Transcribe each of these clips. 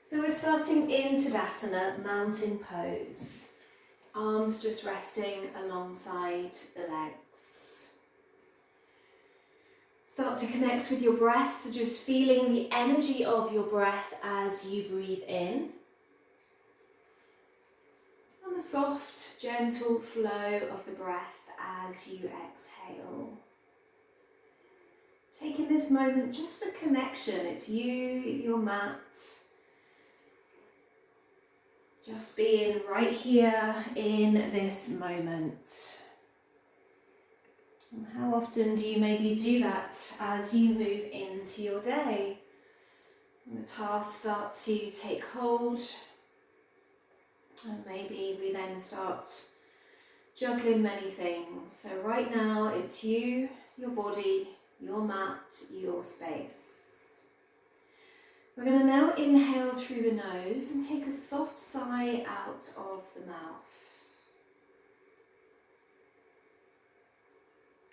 So we're starting in Tadasana, mountain pose. Arms just resting alongside the legs. Start to connect with your breath, so just feeling the energy of your breath as you breathe in. And the soft, gentle flow of the breath as you exhale. Taking this moment just for connection. It's you, your mat. Just being right here in this moment. And how often do you maybe do that as you move into your day? And the tasks start to take hold. And maybe we then start juggling many things. So right now it's you, your body, your mat, your space. We're going to now inhale through the nose and take a soft sigh out of the mouth.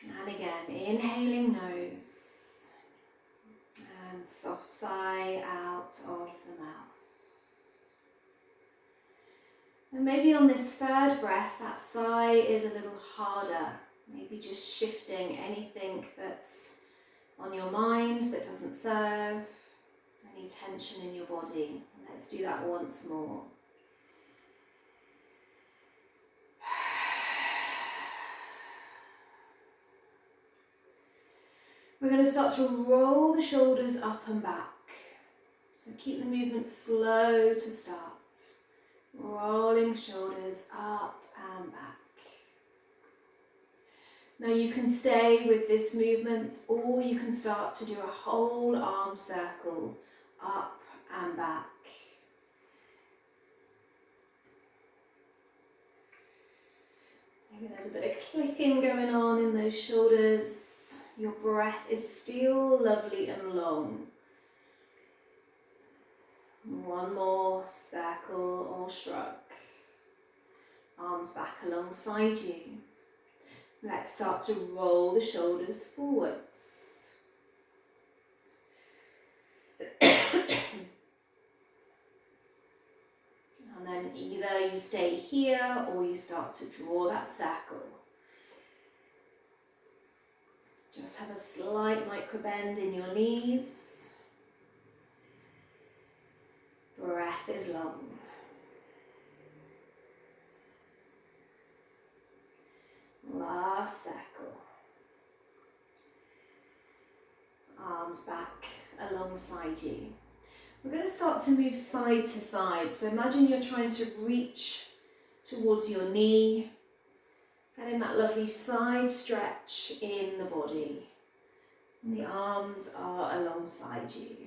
And again, inhaling nose and soft sigh out of the mouth. And maybe on this third breath, that sigh is a little harder. Maybe just shifting anything that's on your mind that doesn't serve. Any tension in your body. Let's do that once more. We're going to start to roll the shoulders up and back. So keep the movement slow to start. Rolling shoulders up and back. Now you can stay with this movement, or you can start to do a whole arm circle up and back. Maybe there's a bit of clicking going on in those shoulders. Your breath is still lovely and long. One more circle or shrug. Arms back alongside you. Let's start to roll the shoulders forwards. And then either you stay here or you start to draw that circle. Just have a slight micro bend in your knees. Breath is long. Last circle. Arms back alongside you. We're going to start to move side to side. So imagine you're trying to reach towards your knee, getting that lovely side stretch in the body. And the arms are alongside you.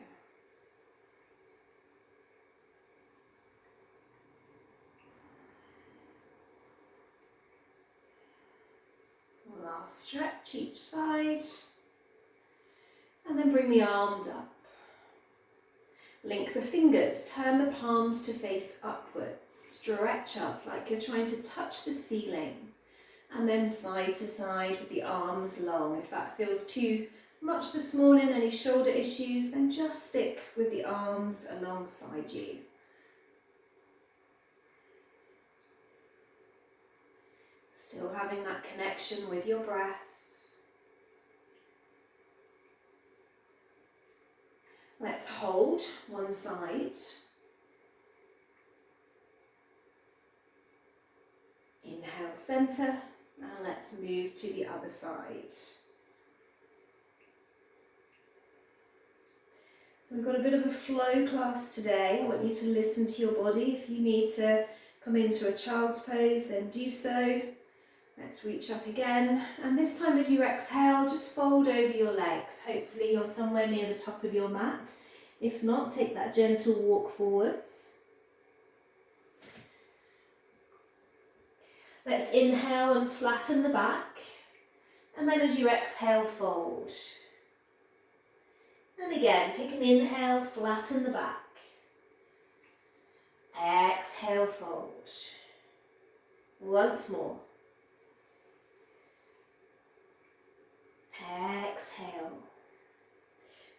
Last stretch each side. And then bring the arms up. Link the fingers, turn the palms to face upwards, stretch up like you're trying to touch the ceiling, and then side to side with the arms long. If that feels too much this morning, any shoulder issues, then just stick with the arms alongside you. Still having that connection with your breath. Let's hold one side. Inhale, center, and let's move to the other side. So we've got a bit of a flow class today. I want you to listen to your body. If you need to come into a child's pose, then do so. Let's reach up again, and this time as you exhale, just fold over your legs. Hopefully you're somewhere near the top of your mat. If not, take that gentle walk forwards. Let's inhale and flatten the back, and then as you exhale, fold. And again, take an inhale, flatten the back. Exhale, fold. Once more. Exhale.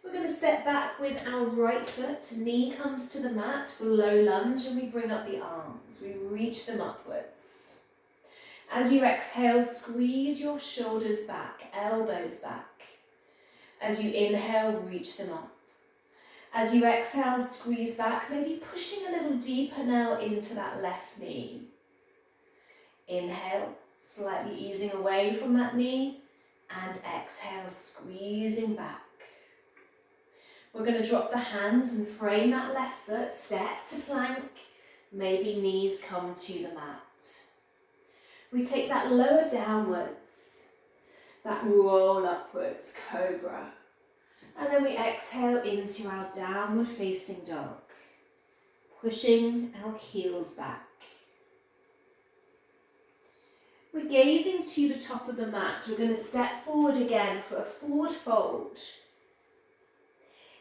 We're going to step back with our right foot, knee comes to the mat for low lunge, and we bring up the arms. We reach them upwards. As you exhale, squeeze your shoulders back, elbows back. As you inhale, reach them up. As you exhale, squeeze back, maybe pushing a little deeper now into that left knee. Inhale, slightly easing away from that knee, and exhale, squeezing back. We're going to drop the hands and frame that left foot, step to plank, maybe knees come to the mat. We take that lower downwards, that roll upwards, cobra. And then we exhale into our downward facing dog, pushing our heels back. We're gazing to the top of the mat. We're going to step forward again for a forward fold.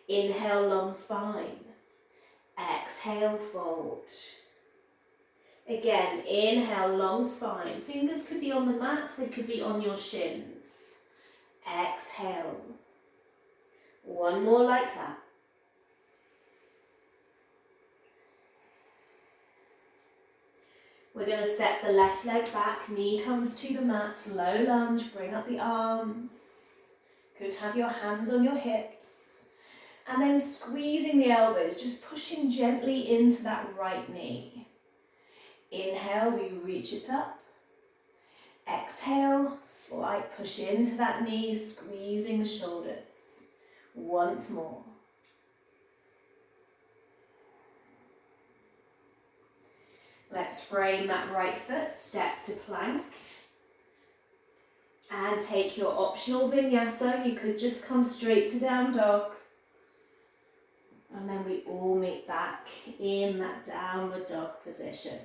Inhale, long spine. Exhale, fold. Again, inhale, long spine. Fingers could be on the mat, they could be on your shins. Exhale. One more like that. We're going to step the left leg back, knee comes to the mat, low lunge, bring up the arms. Could have your hands on your hips. And then squeezing the elbows, just pushing gently into that right knee. Inhale, we reach it up. Exhale, slight push into that knee, squeezing the shoulders. Once more. Let's frame that right foot, step to plank. And take your optional vinyasa. You could just come straight to down dog. And then we all meet back in that downward dog position.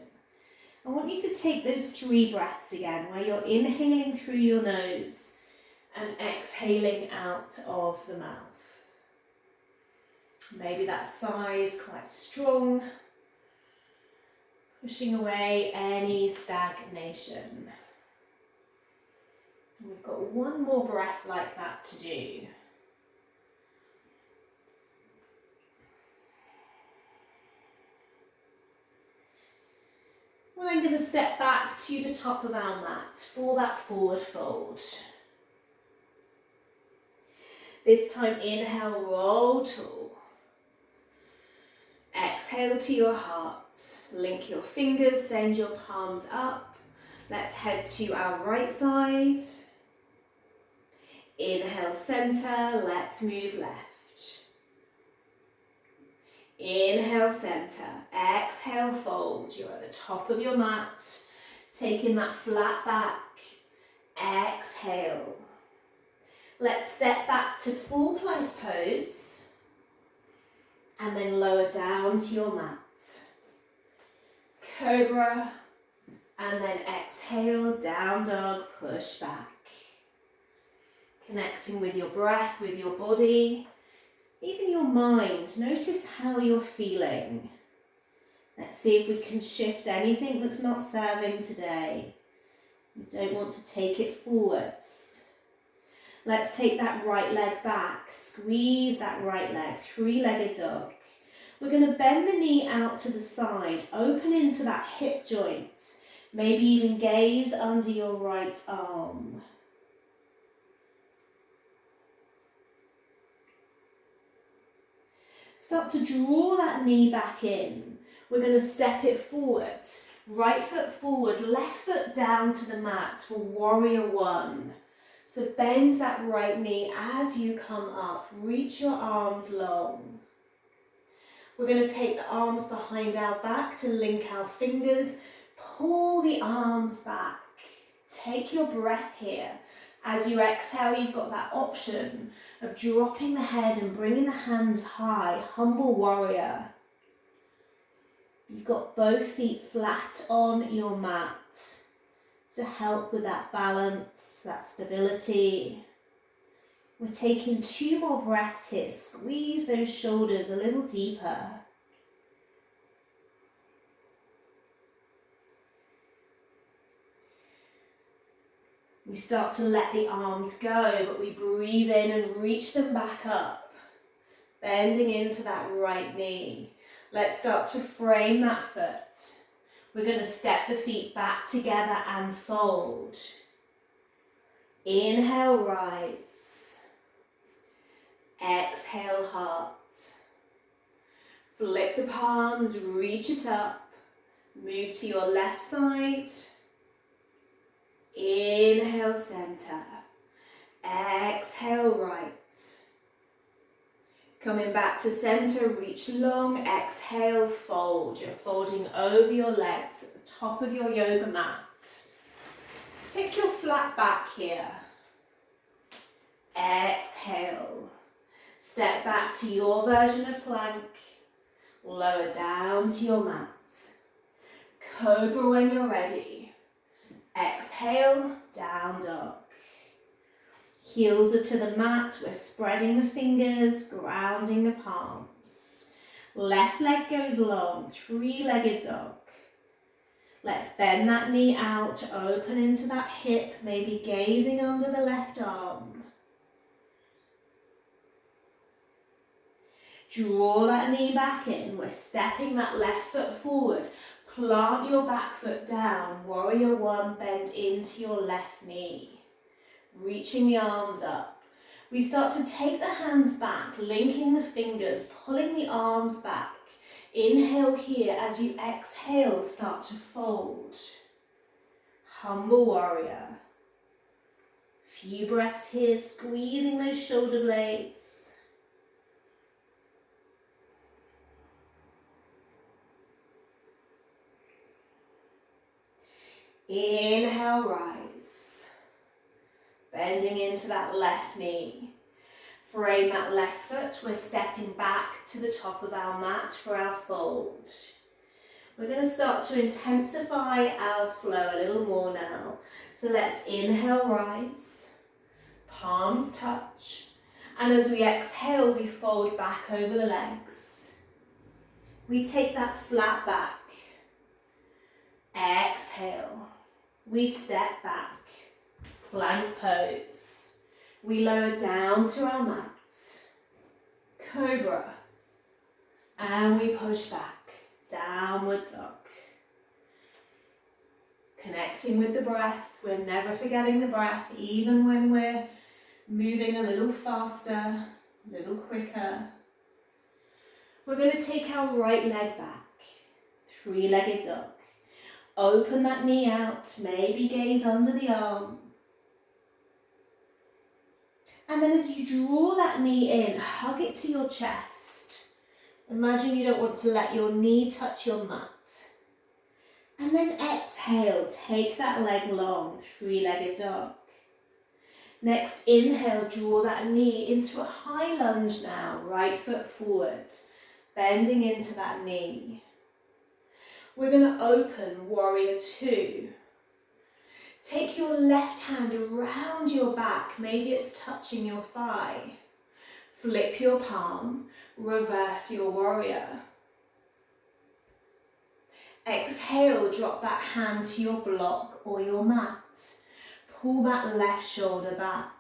I want you to take those 3 breaths again, where you're inhaling through your nose and exhaling out of the mouth. Maybe that sigh is quite strong, pushing away any stagnation. We've got one more breath like that to do. We're then going to step back to the top of our mat for that forward fold. This time, inhale, roll tall. Exhale to your heart. Link your fingers, send your palms up. Let's head to our right side. Inhale, center. Let's move left. Inhale, center. Exhale, fold. You're at the top of your mat. Taking that flat back. Exhale. Let's step back to full plank pose. And then lower down to your mat. Cobra. And then exhale, down dog, push back. Connecting with your breath, with your body. Even your mind, notice how you're feeling. Let's see if we can shift anything that's not serving today. You don't want to take it forwards. Let's take that right leg back, squeeze that right leg, 3-legged dog. We're going to bend the knee out to the side, open into that hip joint, maybe even gaze under your right arm. Start to draw that knee back in. We're going to step it forward. Right foot forward, left foot down to the mat for warrior 1. So bend that right knee as you come up. Reach your arms long. We're going to take the arms behind our back to link our fingers. Pull the arms back. Take your breath here. As you exhale, you've got that option of dropping the head and bringing the hands high, humble warrior. You've got both feet flat on your mat to help with that balance, that stability. We're taking 2 more breaths here. Squeeze those shoulders a little deeper. We start to let the arms go, but we breathe in and reach them back up. bending into that right knee. Let's start to frame that foot. We're going to step the feet back together and fold. Inhale, rise. Exhale, heart. Flip the palms, reach it up. Move to your left side. Inhale, center. Exhale, right. Coming back to center, reach long. Exhale, fold. You're folding over your legs at the top of your yoga mat. Take your flat back here. Exhale. Step back to your version of plank. Lower down to your mat. Cobra when you're ready. Exhale, down dog. Heels are to the mat. We're spreading the fingers, grounding the palms. Left leg goes long, three-legged dog. Let's bend that knee out, open into that hip, maybe gazing under the left arm. Draw that knee back in. We're stepping that left foot forward. Plant your back foot down. Warrior one, bend into your left knee. Reaching the arms up. We start to take the hands back, linking the fingers, pulling the arms back. Inhale here. As you exhale, start to fold. Humble warrior. Few breaths here, squeezing those shoulder blades. Inhale, rise. Bending into that left knee. Frame that left foot. We're stepping back to the top of our mat for our fold. We're going to start to intensify our flow a little more now. So let's inhale, rise. Palms touch. And as we exhale, we fold back over the legs. We take that flat back. Exhale. We step back. Plank pose. We lower down to our mat. Cobra. And we push back. Downward dog. Connecting with the breath. We're never forgetting the breath, even when we're moving a little faster, a little quicker. We're going to take our right leg back. Three-legged dog. Open that knee out, maybe gaze under the arm. And then as you draw that knee in, hug it to your chest. Imagine you don't want to let your knee touch your mat. And then exhale, take that leg long, three-legged dog. Next, inhale, draw that knee into a high lunge now, right foot forwards, bending into that knee. We're going to open warrior two. Take your left hand around your back, maybe it's touching your thigh. Flip your palm, reverse your warrior. Exhale, drop that hand to your block or your mat. Pull that left shoulder back.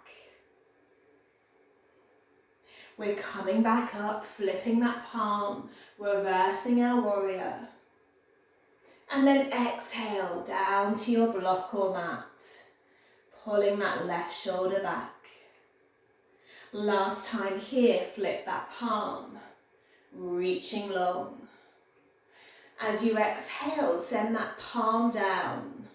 We're coming back up, flipping that palm, reversing our warrior. And then exhale down to your block or mat, pulling that left shoulder back. Last time here, flip that palm, reaching long. As you exhale, send that palm down.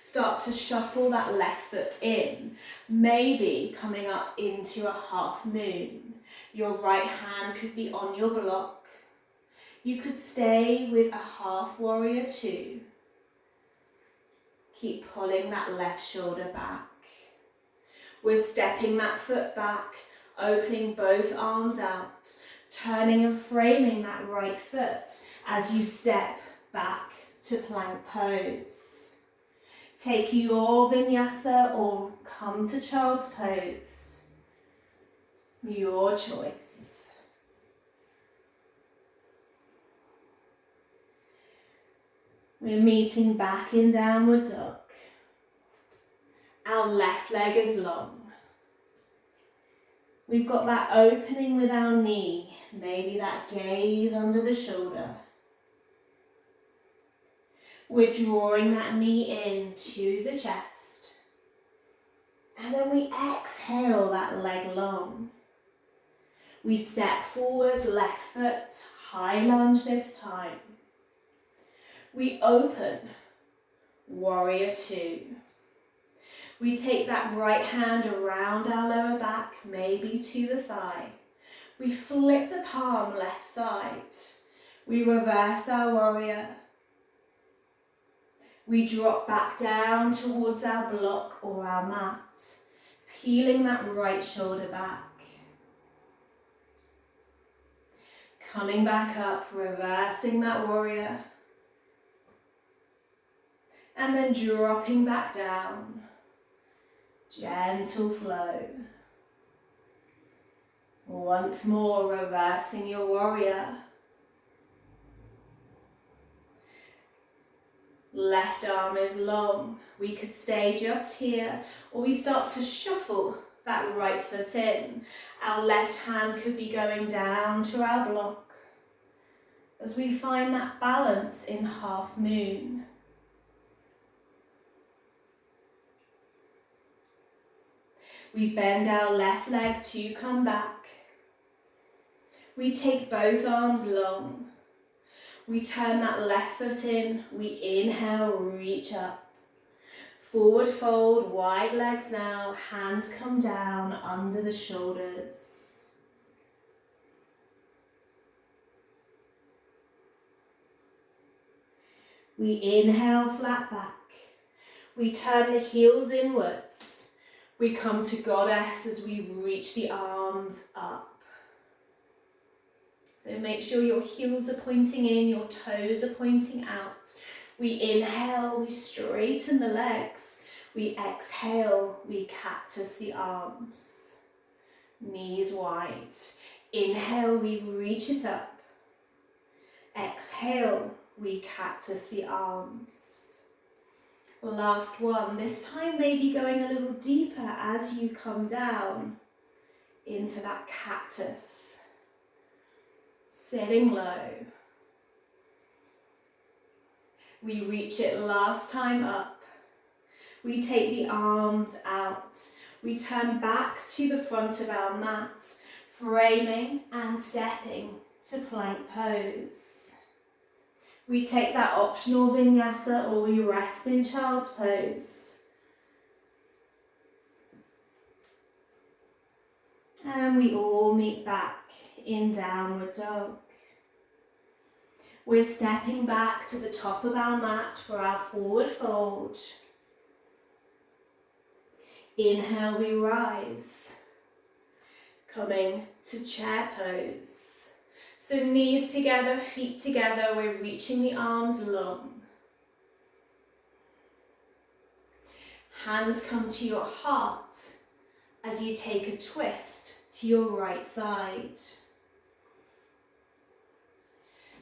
Start to shuffle that left foot in, maybe coming up into a half moon. Your right hand could be on your block. You could stay with a half warrior two. Keep pulling that left shoulder back. We're stepping that foot back, opening both arms out, turning and framing that right foot as you step back to plank pose. Take your vinyasa or come to child's pose. Your choice. We're meeting back in downward dog. Our left leg is long. We've got that opening with our knee. maybe that gaze under the shoulder. We're drawing that knee into the chest. And then we exhale that leg long. We step forward, left foot, high lunge this time. We open, warrior two. We take that right hand around our lower back, maybe to the thigh. We flip the palm left side. We reverse our warrior. We drop back down towards our block or our mat, peeling that right shoulder back. Coming back up, reversing that warrior. And then dropping back down. Gentle flow. Once more, reversing your warrior. Left arm is long. We could stay just here, or we start to shuffle that right foot in. Our left hand could be going down to our block as we find that balance in half moon. We bend our left leg to come back. We take both arms long. We turn that left foot in. We inhale, reach up. Forward fold, wide legs now. Hands come down under the shoulders. We inhale, flat back. We turn the heels inwards. We come to goddess as we reach the arms up. So make sure your heels are pointing in, your toes are pointing out. We inhale, we straighten the legs. We exhale, we cactus the arms. Knees wide. Inhale, we reach it up. Exhale, we cactus the arms. Last one. This time maybe going a little deeper as you come down into that cactus. Sitting low. We reach it last time up. We take the arms out. We turn back to the front of our mat, framing and stepping to plank pose. We take that optional vinyasa or we rest in child's pose. And we all meet back in downward dog. We're stepping back to the top of our mat for our forward fold. Inhale, we rise. Coming to chair pose. So knees together, feet together, we're reaching the arms long. Hands come to your heart as you take a twist to your right side.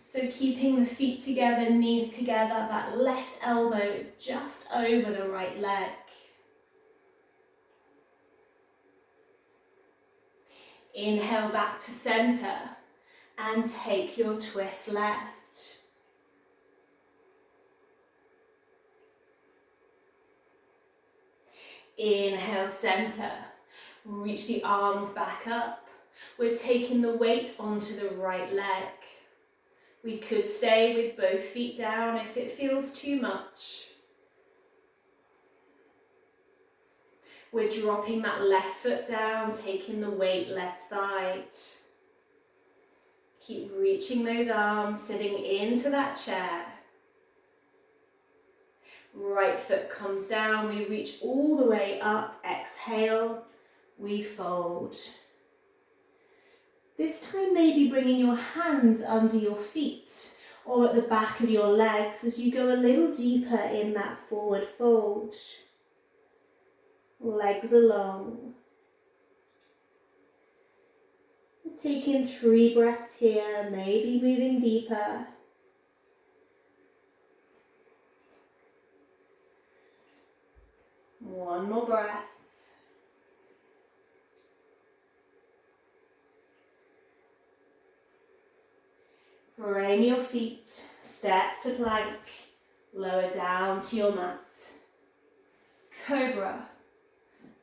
So keeping the feet together, knees together, that left elbow is just over the right leg. Inhale back to center and take your twist left. Inhale, center. Reach the arms back up. We're taking the weight onto the right leg. We could stay with both feet down if it feels too much. We're dropping that left foot down, taking the weight left side. Keep reaching those arms, sitting into that chair. Right foot comes down, we reach all the way up, exhale, we fold. This time maybe bringing your hands under your feet or at the back of your legs as you go a little deeper in that forward fold. Legs are long. Take in 3 breaths here, maybe moving deeper. One more breath. Frame your feet, step to plank, lower down to your mat. Cobra,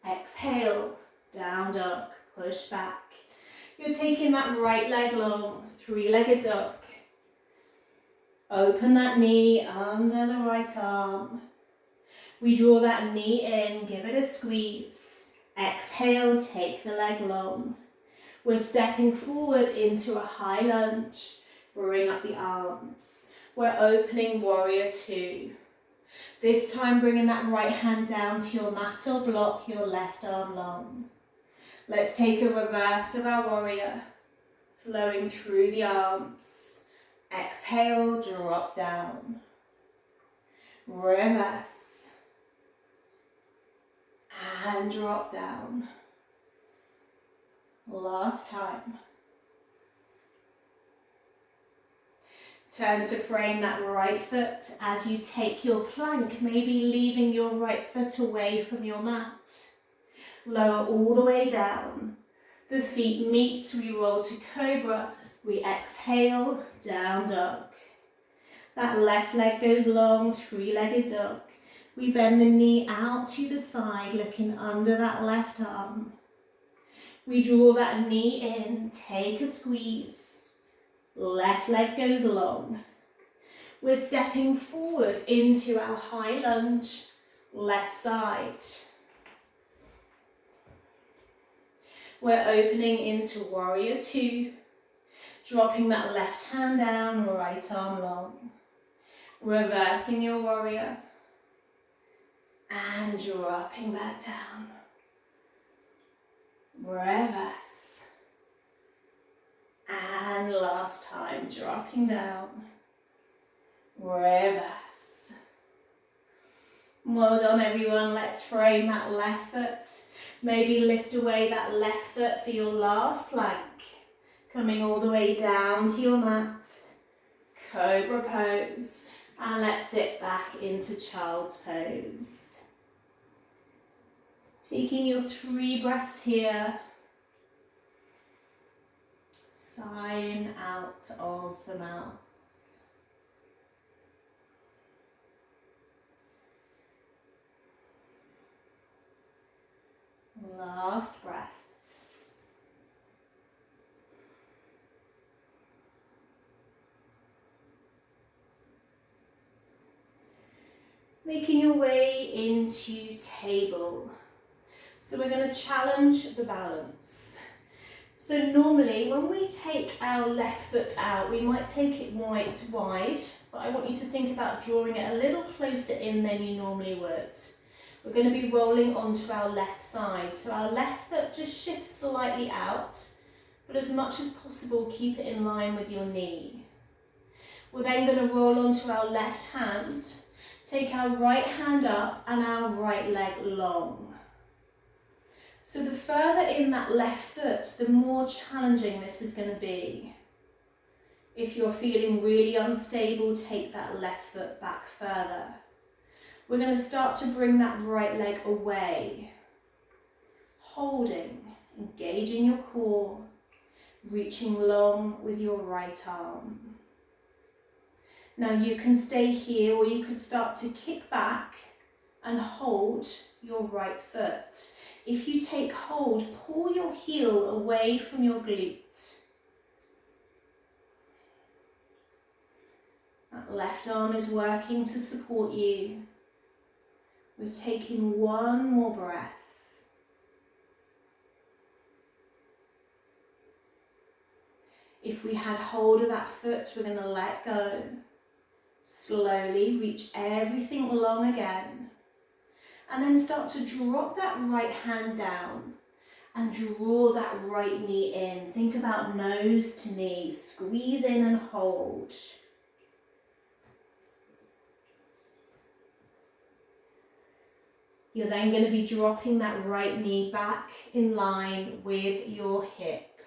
exhale, down dog, push back. You're taking that right leg long, three-legged dog. Open that knee under the right arm. We draw that knee in, give it a squeeze. Exhale, take the leg long. We're stepping forward into a high lunge. Bring up the arms. We're opening warrior two. This time bringing that right hand down to your mat or block, your left arm long. Let's take a reverse of our warrior, flowing through the arms. Exhale, drop down. Reverse. And drop down. Last time. Turn to frame that right foot as you take your plank, maybe leaving your right foot away from your mat. Lower all the way down. The feet meet, we roll to cobra. We exhale, down dog. That left leg goes long, three-legged dog. We bend the knee out to the side, looking under that left arm. We draw that knee in, take a squeeze. Left leg goes long. We're stepping forward into our high lunge, left side. We're opening into warrior two, dropping that left hand down, right arm long. Reversing your warrior and dropping back down. Reverse. And last time, dropping down. Reverse. Well done everyone, let's frame that left foot. Maybe lift away that left foot for your last plank. Coming all the way down to your mat. Cobra pose. And let's sit back into child's pose. Taking your 3 breaths here. Sighing out of the mouth. Last breath. Making your way into table. So we're going to challenge the balance. So normally when we take our left foot out, we might take it wide, but I want you to think about drawing it a little closer in than you normally would. We're going to be rolling onto our left side. So our left foot just shifts slightly out, but as much as possible, keep it in line with your knee. We're then going to roll onto our left hand, take our right hand up and our right leg long. So the further in that left foot, the more challenging this is going to be. If you're feeling really unstable, take that left foot back further. We're going to start to bring that right leg away. Holding, engaging your core, reaching long with your right arm. Now you can stay here or you could start to kick back and hold your right foot. If you take hold, pull your heel away from your glute. That left arm is working to support you. We're taking one more breath. If we had hold of that foot, we're going to let go. Slowly reach everything long again. And then start to drop that right hand down and draw that right knee in. Think about nose to knee. Squeeze in and hold. You're then going to be dropping that right knee back in line with your hip.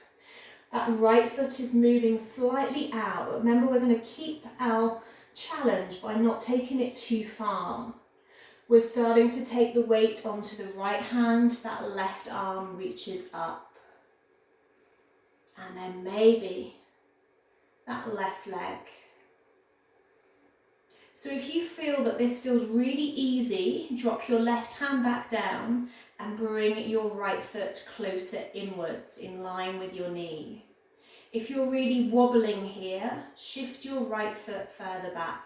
That right foot is moving slightly out. Remember, we're going to keep our challenge by not taking it too far. We're starting to take the weight onto the right hand, that left arm reaches up. And then maybe that left leg. So if you feel that this feels really easy, drop your left hand back down and bring your right foot closer inwards in line with your knee. If you're really wobbling here, shift your right foot further back.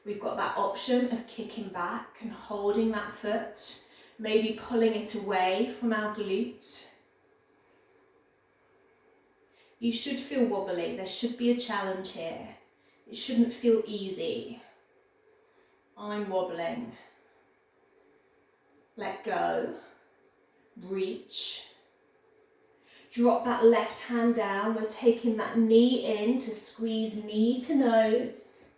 We've got that option of kicking back and holding that foot, maybe pulling it away from our glute. You should feel wobbly, there should be a challenge here. It shouldn't feel easy. I'm wobbling. Let go. Reach. Drop that left hand down. We're taking that knee in to squeeze knee to nose.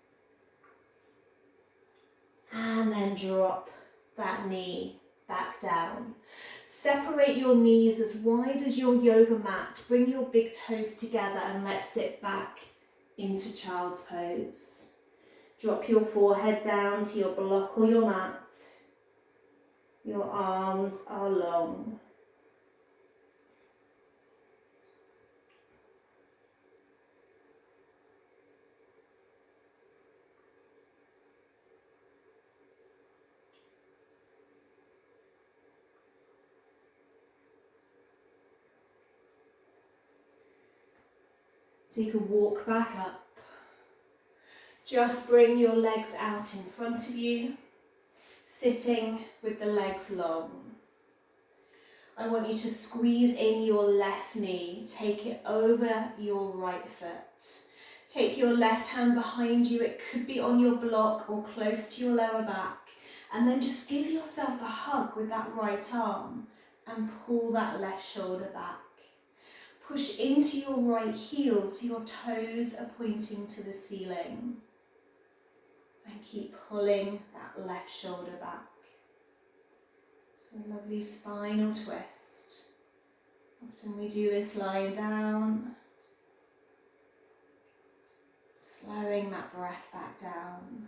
And then drop that knee back down. Separate your knees as wide as your yoga mat. Bring your big toes together and let's sit back into child's pose. Drop your forehead down to your block or your mat. Your arms are long. So you can walk back up. Just bring your legs out in front of you, sitting with the legs long. I want you to squeeze in your left knee, take it over your right foot. Take your left hand behind you, it could be on your block or close to your lower back, and then just give yourself a hug with that right arm and pull that left shoulder back. Push into your right heel so your toes are pointing to the ceiling. And keep pulling that left shoulder back. So a lovely spinal twist. Often we do this lying down. Slowing that breath back down.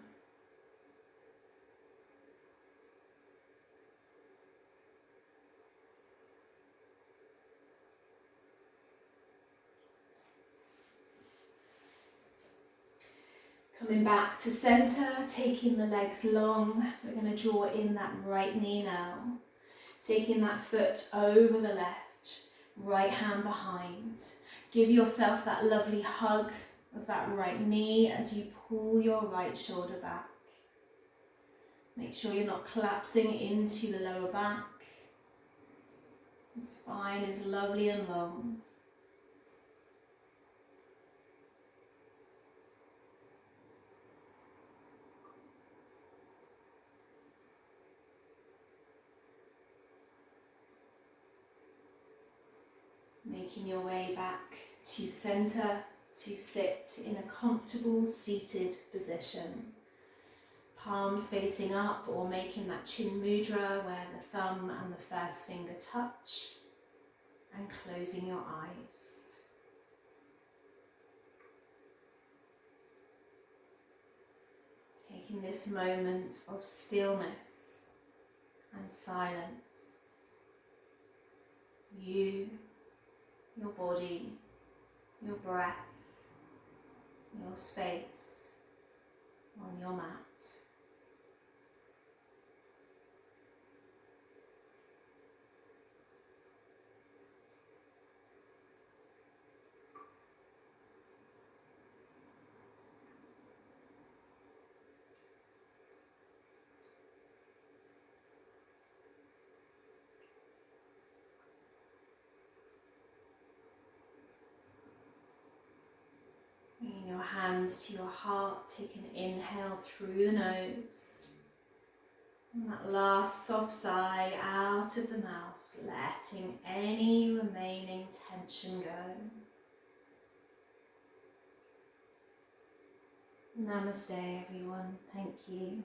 Coming back to centre, taking the legs long. We're going to draw in that right knee now. Taking that foot over the left, right hand behind. Give yourself that lovely hug of that right knee as you pull your right shoulder back. Make sure you're not collapsing into the lower back. The spine is lovely and long. Making your way back to centre to sit in a comfortable seated position. Palms facing up or making that chin mudra where the thumb and the first finger touch, and closing your eyes. Taking this moment of stillness and silence. You, your body, your breath, your space on your mat. Bringing your hands to your heart, take an inhale through the nose. And that last soft sigh out of the mouth, letting any remaining tension go. Namaste everyone, thank you.